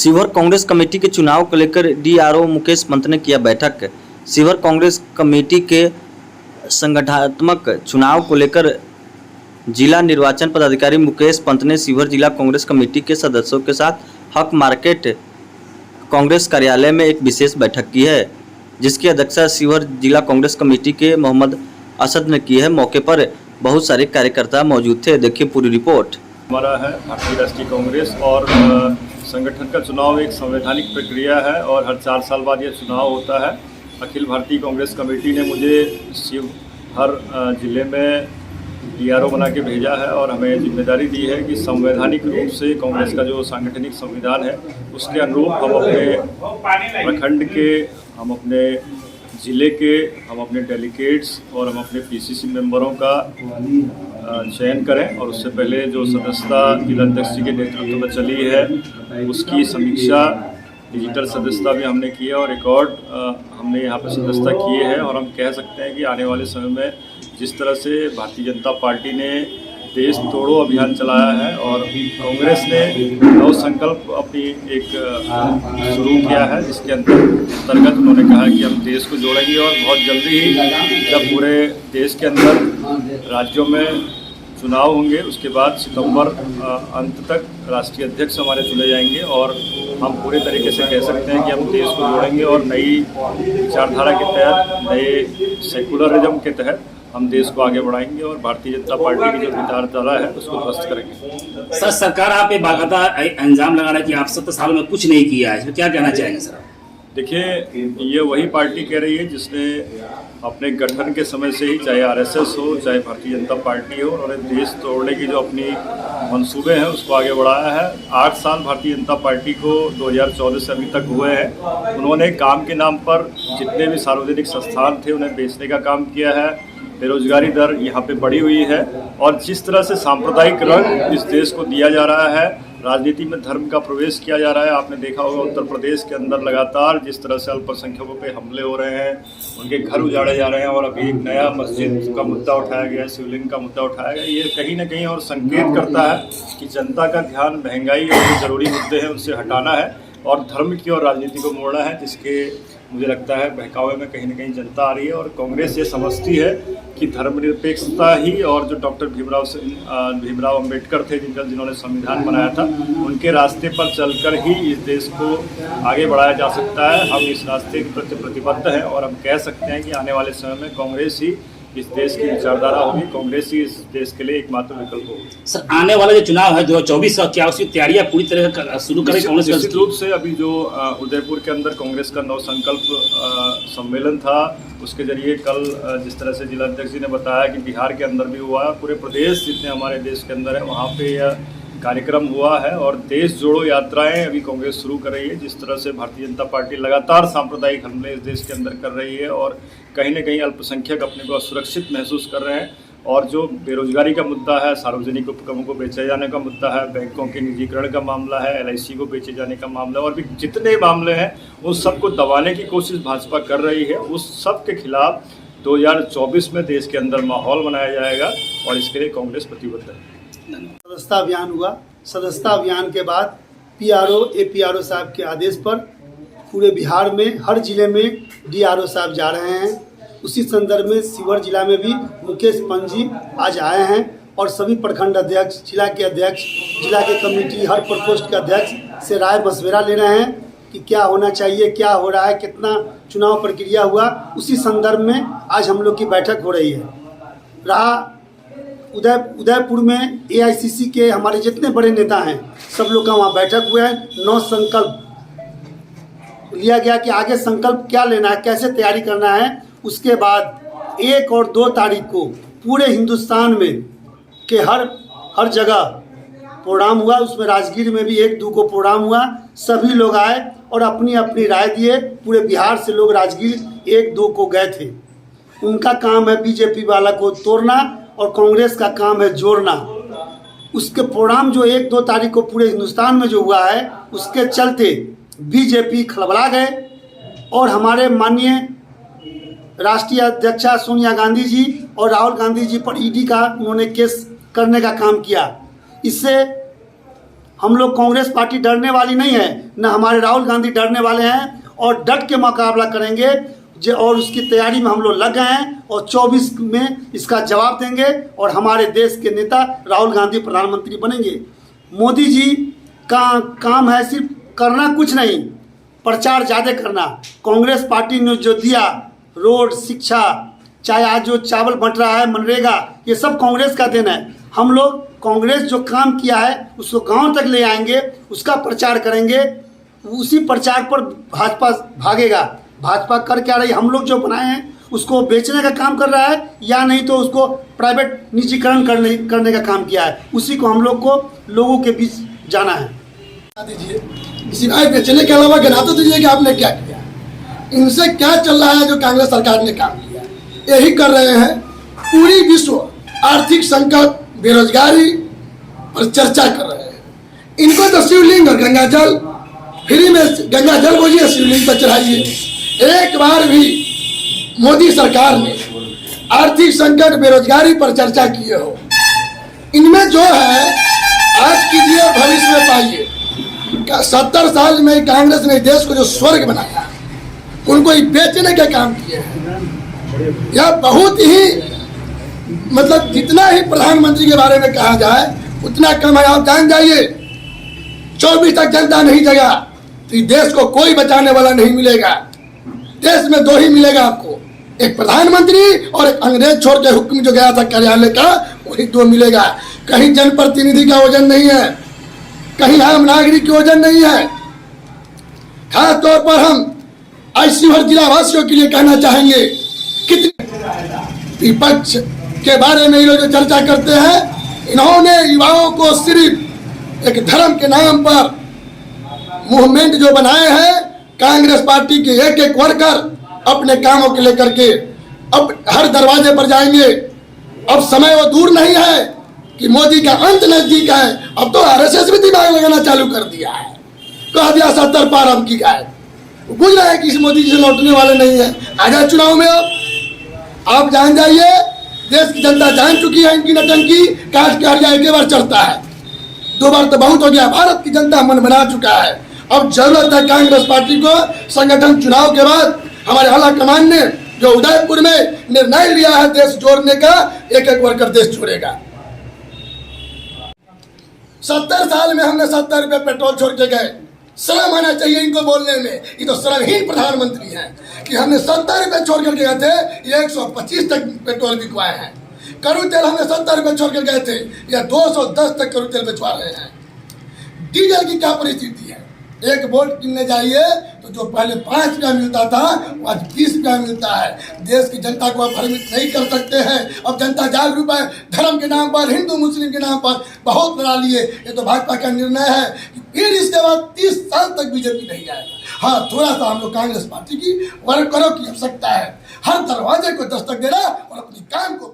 Sheohar Congress committee के चुनाव को लेकर डीआरओ मुकेश पंत ने किया बैठक। शिवहर कांग्रेस कमेटी के संगठनात्मक चुनाव को लेकर जिला निर्वाचन पदाधिकारी मुकेश पंत ने शिवहर जिला कांग्रेस कमेटी के सदस्यों के साथ हक मार्केट कांग्रेस कार्यालय में एक विशेष बैठक की है, जिसकी अध्यक्षता शिवहर जिला कांग्रेस कमेटी के मोहम्मद असद ने की है। मौके पर बहुत सारे कार्यकर्ता मौजूद थे। देखिए पूरी रिपोर्ट। हमारा है भारतीय राष्ट्रीय कांग्रेस और संगठन का चुनाव एक संवैधानिक प्रक्रिया है और हर 4 साल बाद यह चुनाव होता है। अखिल भारतीय कांग्रेस कमेटी ने मुझे शिवहर जिले में डीआरओ बना के भेजा है और हमें जिम्मेदारी दी है कि संवैधानिक रूप से कांग्रेस का जो सांगठनिक संविधान है उसके अनुरूप हम अपने प्रखंड के, हम अपने ज़िले के, हम अपने डेलीगेट्स और हम अपने पीसीसी मेंबरों का चयन करें। और उससे पहले जो सदस्यता जिलाध्यक्ष जी के नेतृत्व में चली है उसकी समीक्षा, डिजिटल सदस्यता भी हमने की है और रिकॉर्ड हमने यहाँ पर सदस्यता किए हैं। और हम कह सकते हैं कि आने वाले समय में जिस तरह से भारतीय जनता पार्टी ने देश तोड़ो अभियान चलाया है और कांग्रेस ने नव संकल्प अपनी एक शुरू किया है, जिसके अंतर्गत उन्होंने कहा कि हम देश को जोड़ेंगे और बहुत जल्दी ही जब पूरे देश के अंदर राज्यों में चुनाव होंगे उसके बाद सितंबर अंत तक राष्ट्रीय अध्यक्ष हमारे चुने जाएंगे और हम पूरे तरीके से कह सकते हैं कि हम देश को जोड़ेंगे और नई विचारधारा के तहत, नए सेकुलरिज्म के तहत हम देश को आगे बढ़ाएंगे और भारतीय जनता पार्टी की जो विचारधारा है उसको ध्वस्त करेंगे। सर, सरकार आप पे बाकायदा अंजाम लगा रहा है कि आप 70 साल में कुछ नहीं किया है, इसमें क्या कहना चाहेंगे सर? देखिए, ये वही पार्टी कह रही है जिसने अपने गठन के समय से ही, चाहे आरएसएस हो चाहे भारतीय जनता पार्टी हो, उन्होंने देश तोड़ने की जो अपनी मंसूबे हैं उसको आगे बढ़ाया है। 8 साल भारतीय जनता पार्टी को 2014 से अभी तक हुए हैं। उन्होंने काम के नाम पर जितने भी सार्वजनिक संस्थान थे उन्हें बेचने का काम किया है। बेरोजगारी दर यहाँ पे बढ़ी हुई है और जिस तरह से सांप्रदायिक रंग इस देश को दिया जा रहा है, राजनीति में धर्म का प्रवेश किया जा रहा है। आपने देखा होगा उत्तर प्रदेश के अंदर लगातार जिस तरह से अल्पसंख्यकों पे हमले हो रहे हैं, उनके घर उजाड़े जा रहे हैं और अभी एक नया मस्जिद का मुद्दा उठाया गया, शिवलिंग का मुद्दा उठाया गया। ये कहीं ना कहीं और संकेत करता है कि जनता का ध्यान महंगाई और जो जरूरी मुद्दे हैं उनसे हटाना है और धर्म की और राजनीति को मोड़ना है, जिसके मुझे लगता है बहकावे में कहीं ना कहीं जनता आ रही है। और कांग्रेस ये समझती है कि धर्मनिरपेक्षता ही और जो डॉक्टर भीमराव अंबेडकर थे जिन्होंने संविधान बनाया था, उनके रास्ते पर चलकर ही इस देश को आगे बढ़ाया जा सकता है। हम इस रास्ते के प्रति प्रतिबद्ध हैं और हम कह सकते हैं कि आने वाले समय में कांग्रेस ही इस देश की विचारधारा होगी, कांग्रेस ही इस देश के लिए एकमात्र विकल्प होगी। सर, आने वाला जो चुनाव है 2024 का, क्या उसकी तैयारियां पूरी तरह शुरू करें कांग्रेस? निश्चित रूप से अभी जो उदयपुर के अंदर कांग्रेस का नव संकल्प सम्मेलन था, उसके जरिए कल जिस तरह से जिलाध्यक्ष जी ने बताया कि बिहार के अंदर भी हुआ, पूरे प्रदेश जितने हमारे देश के अंदर है वहाँ पे यह कार्यक्रम हुआ है। और देश जोड़ो यात्राएं अभी कांग्रेस शुरू कर रही है। जिस तरह से भारतीय जनता पार्टी लगातार सांप्रदायिक हमले इस देश के अंदर कर रही है और कहीं ना कहीं अल्पसंख्यक अपने को असुरक्षित महसूस कर रहे हैं, और जो बेरोजगारी का मुद्दा है, सार्वजनिक उपक्रमों को बेचे जाने का मुद्दा है, बैंकों के निजीकरण का मामला है, LIC को बेचे जाने का मामला है और भी जितने मामले हैं उन सबको दबाने की कोशिश भाजपा कर रही है। उस सब के खिलाफ 2024 में देश के अंदर माहौल बनाया जाएगा और इसके लिए कांग्रेस प्रतिबद्ध है। सदस्यता अभियान हुआ। सदस्यता अभियान के बाद PRO APRO साहब के आदेश पर पूरे बिहार में हर जिले में DRO साहब जा रहे हैं। उसी संदर्भ में शिवहर जिला में भी मुकेश पंत जी आज आए हैं और सभी प्रखंड अध्यक्ष, जिला के अध्यक्ष, जिला के कमेटी, हर प्रकोष्ठ के अध्यक्ष से राय मशविरा ले रहे हैं कि क्या होना चाहिए, क्या हो रहा है, कितना चुनाव प्रक्रिया हुआ। उसी संदर्भ में आज हम लोग की बैठक हो रही है। रहा उदयपुर में AICC के हमारे जितने बड़े नेता हैं सब लोग का वहाँ बैठक हुआ है। 9 संकल्प लिया गया कि आगे संकल्प क्या लेना है, कैसे तैयारी करना है। उसके बाद 1 और 2 तारीख को पूरे हिंदुस्तान में के हर जगह प्रोग्राम हुआ। उसमें राजगीर में भी 1-2 को प्रोग्राम हुआ। सभी लोग आए और अपनी अपनी राय दिए। पूरे बिहार से लोग राजगीर 1-2 को गए थे। उनका काम है बीजेपी वाला को तोड़ना और कांग्रेस का काम है जोड़ना। उसके प्रोग्राम जो 1-2 तारीख को पूरे हिंदुस्तान में जो हुआ है, उसके चलते बीजेपी खलबला गए और हमारे माननीय राष्ट्रीय अध्यक्षा सोनिया गांधी जी और राहुल गांधी जी पर ED का उन्होंने केस करने का काम किया। इससे हम लोग कांग्रेस पार्टी डरने वाली नहीं है, न हमारे राहुल गांधी डरने वाले हैं, और डट के मुकाबला करेंगे और उसकी तैयारी में हम लोग लग गए हैं और 24 में इसका जवाब देंगे और हमारे देश के नेता राहुल गांधी प्रधानमंत्री बनेंगे। मोदी जी का काम है सिर्फ करना कुछ नहीं, प्रचार ज़्यादा करना। कांग्रेस पार्टी ने जो दिया, रोड, शिक्षा, चाहे आज जो चावल बंट रहा है, मनरेगा, ये सब कांग्रेस का देन है। हम लोग कांग्रेस जो काम किया है उसको गांव तक ले आएंगे, उसका प्रचार करेंगे, उसी प्रचार पर भाजपा भागेगा। भाजपा कर क्या रही, हम लोग जो बनाए हैं उसको बेचने का काम कर रहा है या नहीं तो उसको प्राइवेट निजीकरण करने का काम किया है, उसी को हम लोग को लोगों के बीच जाना है। दीजिए, सिवाय बेचने के अलावा गिना तो दीजिए कि आपने क्या किया, इनसे क्या चल रहा है जो कांग्रेस सरकार ने काम किया। यही कर रहे हैं, पूरी विश्व आर्थिक संकट, बेरोजगारी पर चर्चा कर रहे हैं। इनको तो शिवलिंग और गंगा जल फ्री में, गंगा जल बोलिए, शिवलिंग पर चढ़ाइए। एक बार भी मोदी सरकार ने आर्थिक संकट, बेरोजगारी पर चर्चा किए हो? इनमें जो है आज कीजिए और भविष्य में पाइए। 70 साल में कांग्रेस ने देश को जो स्वर्ग बनाया, उनको ही बेचने के काम किए हैं। यह बहुत ही मतलब जितना ही प्रधानमंत्री के बारे में कहा जाए उतना कम है। आप जान जाइए, 24 तक जनता नहीं जगा तो देश को कोई बचाने वाला नहीं मिलेगा। देश में दो ही मिलेगा आपको, एक प्रधानमंत्री और एक अंग्रेज छोड़ के हुक्म जो गया था कार्यालय का, वही दो मिलेगा। कहीं जनप्रतिनिधि का वजन नहीं है, कहीं आम नागरिक का वजन नहीं है। खास तौर पर हम आज शिवहर जिला वासियों के लिए कहना चाहेंगे, कितने विपक्ष के बारे में ये लोग जो चर्चा करते हैं, इन्होंने युवाओं को सिर्फ एक धर्म के नाम पर मूवमेंट जो बनाए हैं, कांग्रेस पार्टी के एक एक वर्कर अपने कामों के लेकर के अब हर दरवाजे पर जाएंगे। अब समय वो दूर नहीं है कि मोदी का अंत नजदीक है। अब तो आरएसएस भी दिमाग लगाना चालू कर दिया है, कह दिया 70 पार अब की गाय। बुझ रहा है कि इस मोदी जी से लौटने वाले नहीं है। आजाद चुनाव में अब आप जान जाइए, देश की जनता जान चुकी है इनकी नटंकी। काट के हरिया एक बार चढ़ता है, 2 बार तो बहुत हो गया। भारत की जनता मन बना चुका है। अब जरूरत है कांग्रेस पार्टी को। संगठन चुनाव के बाद हमारे आला कमान ने जो उदयपुर में निर्णय लिया है देश जोड़ने का, एक एक वर्कर देश छोड़ेगा। 70 साल में हमने 70 रुपए पेट्रोल छोड़ के गए। शर्म आना चाहिए इनको बोलने में। ये तो शर्महीन प्रधानमंत्री हैं कि हमने 70 रुपए छोड़ कर गए थे, 125 तक पेट्रोल बिकवाए हैं। कड़ू तेल हमने 70 रुपए छोड़ कर गए थे, या 210 तक कड़ू तेल बिचवा रहे हैं। डीजल की क्या परिस्थिति है? एक वोल्ट किनने जाइए तो जो पहले 5 रुपया मिलता था वो आज 20 रुपया मिलता है। देश की जनता को आप भ्रमित नहीं कर सकते हैं। अब जनता जागरूक है, धर्म के नाम पर, हिंदू मुस्लिम के नाम पर बहुत लड़ा लिए। ये तो भाजपा का निर्णय है कि फिर इसके बाद 30 साल तक बीजेपी नहीं जाएगा। हाँ, थोड़ा सा हम लोग कांग्रेस पार्टी की वर्करों की आवश्यकता है, हर दरवाजे को दस्तक देना और अपनी काम को